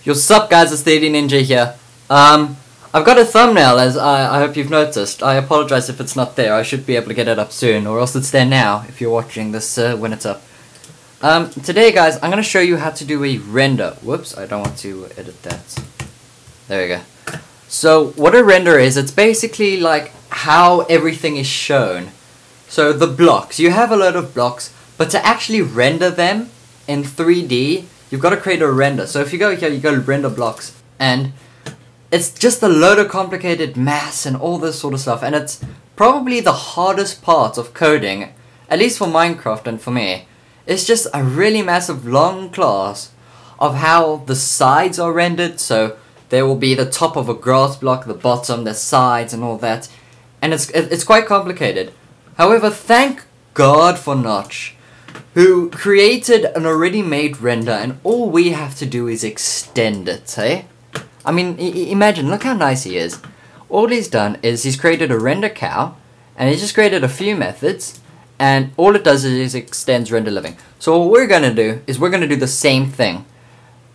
Yo, sup guys, it's TheYetiNinja here. I've got a thumbnail, as I hope you've noticed. I apologize if it's not there. I should be able to get it up soon, or else it's there now if you're watching this when it's up. Today guys, I'm going to show you how to do a render. Whoops, I don't want to edit that. There we go. So, what a render is, it's basically like how everything is shown. So, the blocks. You have a load of blocks, but to actually render them in 3D, you've got to create a render. So if you go here, you go to render blocks, and it's just a load of complicated maths and all this sort of stuff, and it's probably the hardest part of coding, at least for Minecraft and for me. It's just a really massive long class of how the sides are rendered. So there will be the top of a grass block, the bottom, the sides and all that, and it's quite complicated. However, thank God for Notch, who created an already made render, and all we have to do is extend it, eh? I mean, imagine, look how nice he is. All he's done is he's created a render cow, and he's just created a few methods, and all it does is extends render living. So what we're going to do is we're going to do the same thing.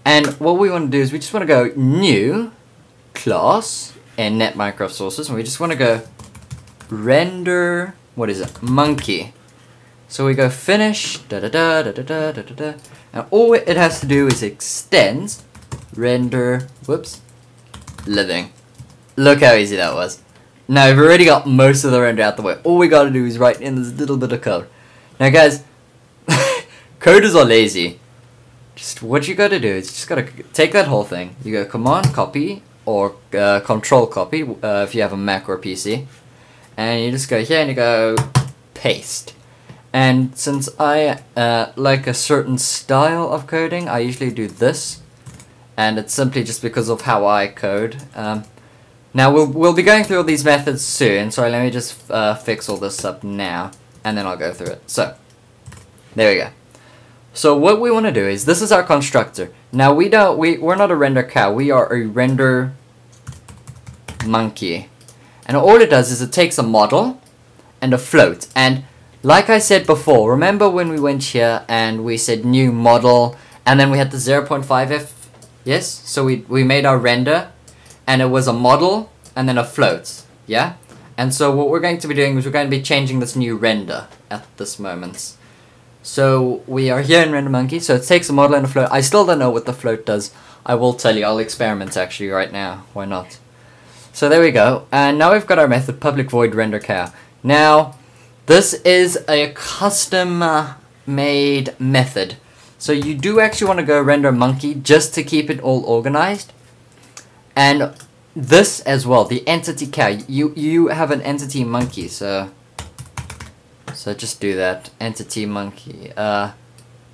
And what we want to do is we just want to go new class and net Minecraft sources, and we just want to go render, what is it, monkey. So we go finish, da da da da da da da da, and all it has to do is extends render, whoops, living. Look how easy that was. Now we've already got most of the render out the way. All we gotta do is write in this little bit of code. Now guys, coders are lazy. Just what you gotta do is you just gotta take that whole thing. You go command copy or control copy if you have a Mac or a PC, and you just go here and you go paste. And since I like a certain style of coding, I usually do this, and it's simply just because of how I code. Now we'll be going through all these methods soon, so let me just fix all this up now, and then I'll go through it. So there we go. So what we want to do is, this is our constructor. Now we're not a render cow, we are a render monkey, and all it does is it takes a model and a float. And like I said before, remember when we went here and we said new model, and then we had the 0.5f? Yes? So we made our render, and it was a model, and then a float, yeah? And so what we're going to be doing is we're going to be changing this new render at this moment. So we are here in render monkey, so it takes a model and a float. I still don't know what the float does. I will tell you, I'll experiment actually right now, why not? So there we go, and now we've got our method public void render cow. Now, this is a custom made method. So you do actually want to go render monkey just to keep it all organized. And this as well, the entity cow. You have an entity monkey, so just do that. Entity monkey.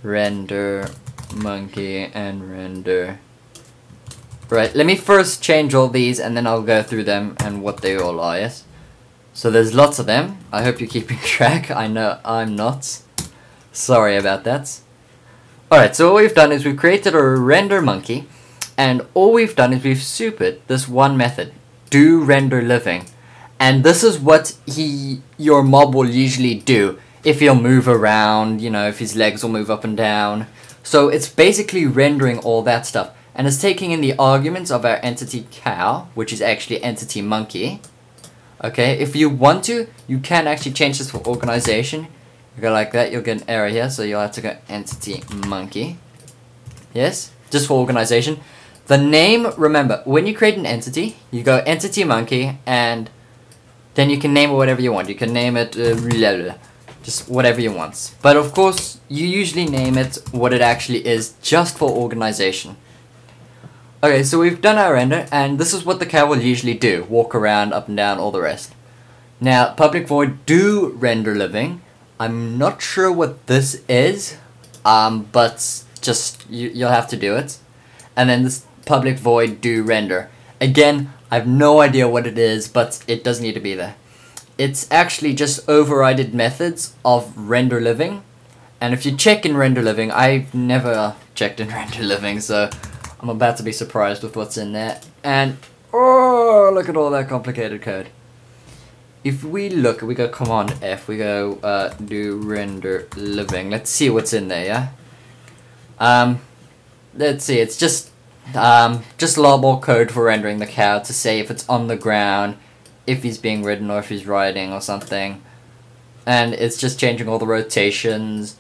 Render monkey and render. Right, let me first change all these and then I'll go through them and what they all are, yes? So there's lots of them. I hope you're keeping track. I know I'm not. Sorry about that. Alright, so what we've done is we've created a render monkey, and all we've done is we've supered this one method, do render living. And this is what your mob will usually do. If he'll move around, you know, if his legs will move up and down. So it's basically rendering all that stuff. And it's taking in the arguments of our entity cow, which is actually entity monkey. Okay, if you want to, you can actually change this for organization. You go like that, you'll get an error here, so you'll have to go entity monkey. Yes, just for organization. The name, remember, when you create an entity, you go entity monkey, and then you can name it whatever you want. You can name it blah, blah, just whatever you want. But of course, you usually name it what it actually is, just for organization. Okay, so we've done our render, and this is what the cow will usually do. Walk around, up and down, all the rest. Now, public void do render living. I'm not sure what this is, but just, you'll have to do it. And then this public void do render. Again, I have no idea what it is, but it does need to be there. It's actually just overridden methods of render living. And if you check in render living, I've never checked in render living, so I'm about to be surprised with what's in there. And, oh, look at all that complicated code. If we look, we go command F, we go do render living. Let's see what's in there, yeah? Let's see, it's just just a lot more code for rendering the cow to say if it's on the ground, if he's being ridden or if he's riding or something. And it's just changing all the rotations.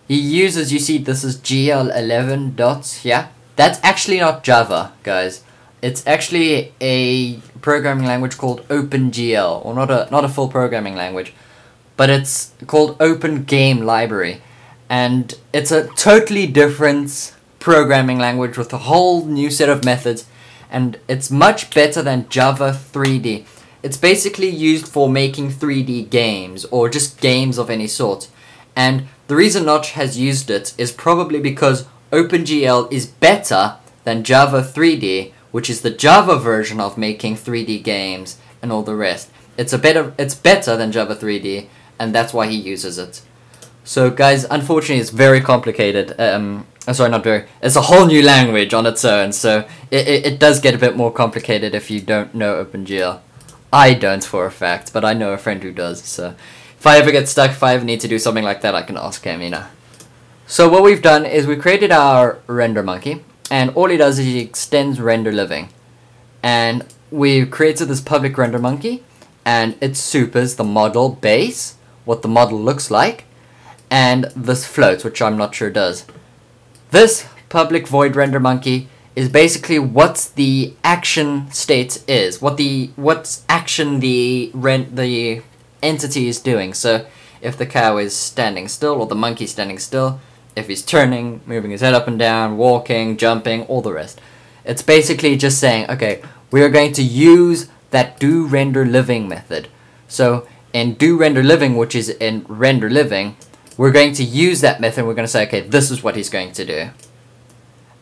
He uses, you see, this is GL11 dots, yeah? That's actually not Java, guys. It's actually a programming language called OpenGL, or not a full programming language, but it's called Open Game Library. And it's a totally different programming language with a whole new set of methods, and it's much better than Java 3D. It's basically used for making 3D games, or just games of any sort. And the reason Notch has used it is probably because OpenGL is better than Java 3D, which is the Java version of making 3D games and all the rest. It's better than Java 3D, and that's why he uses it. So guys, unfortunately it's very complicated. Sorry, not very. It's a whole new language on its own, so it does get a bit more complicated if you don't know OpenGL. I don't for a fact, but I know a friend who does, so if I ever get stuck, if I ever need to do something like that, I can ask him, you know. So what we've done is we created our render monkey, and all he does is he extends render living. And we've created this public render monkey, and it supers the model base, what the model looks like, and this float, which I'm not sure does. This public void render monkey is basically what the action state is, what action the entity is doing. So if the cow is standing still, or the monkey standing still, if he's turning, moving his head up and down, walking, jumping, all the rest. It's basically just saying, okay, we are going to use that do render living method. So in do render living, which is in render living, we're going to use that method. We're going to say, okay, this is what he's going to do.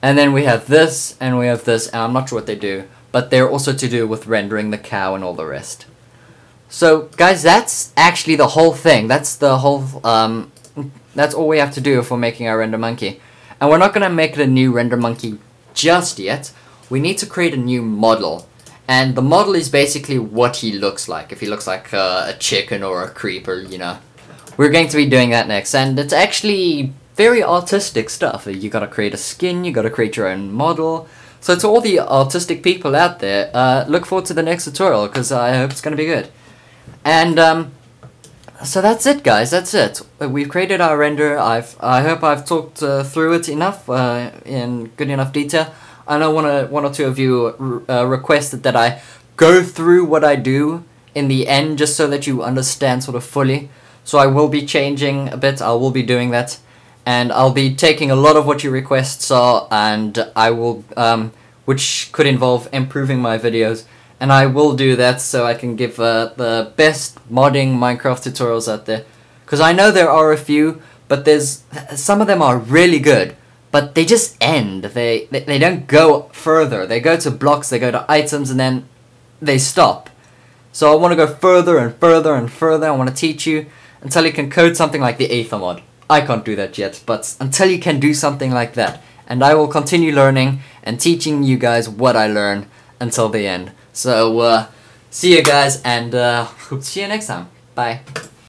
And then we have this, and we have this, and I'm not sure what they do, but they're also to do with rendering the cow and all the rest. So, guys, that's actually the whole thing. That's the whole, that's all we have to do for making our render monkey. And we're not going to make it a new render monkey just yet. We need to create a new model. And the model is basically what he looks like. If he looks like a chicken or a creeper, you know. We're going to be doing that next, and it's actually very artistic stuff. You gotta create a skin, you gotta create your own model. So to all the artistic people out there, look forward to the next tutorial, because I hope it's gonna be good. And so that's it, guys. That's it. We've created our render. I hope I've talked through it enough in good enough detail. I know one or two of you requested that I go through what I do in the end, just so that you understand sort of fully. So I will be changing a bit. I will be doing that. And I'll be taking a lot of what your requests are, and I will, which could involve improving my videos, and I will do that so I can give the best modding Minecraft tutorials out there. Because I know there are a few, but some of them are really good, but they just end. They don't go further. They go to blocks, they go to items, and then they stop. So I want to go further and further and further. I want to teach you until you can code something like the Aether mod. I can't do that yet, but until you can do something like that. And I will continue learning and teaching you guys what I learn until the end. So, see you guys, and hope to see you next time. Bye.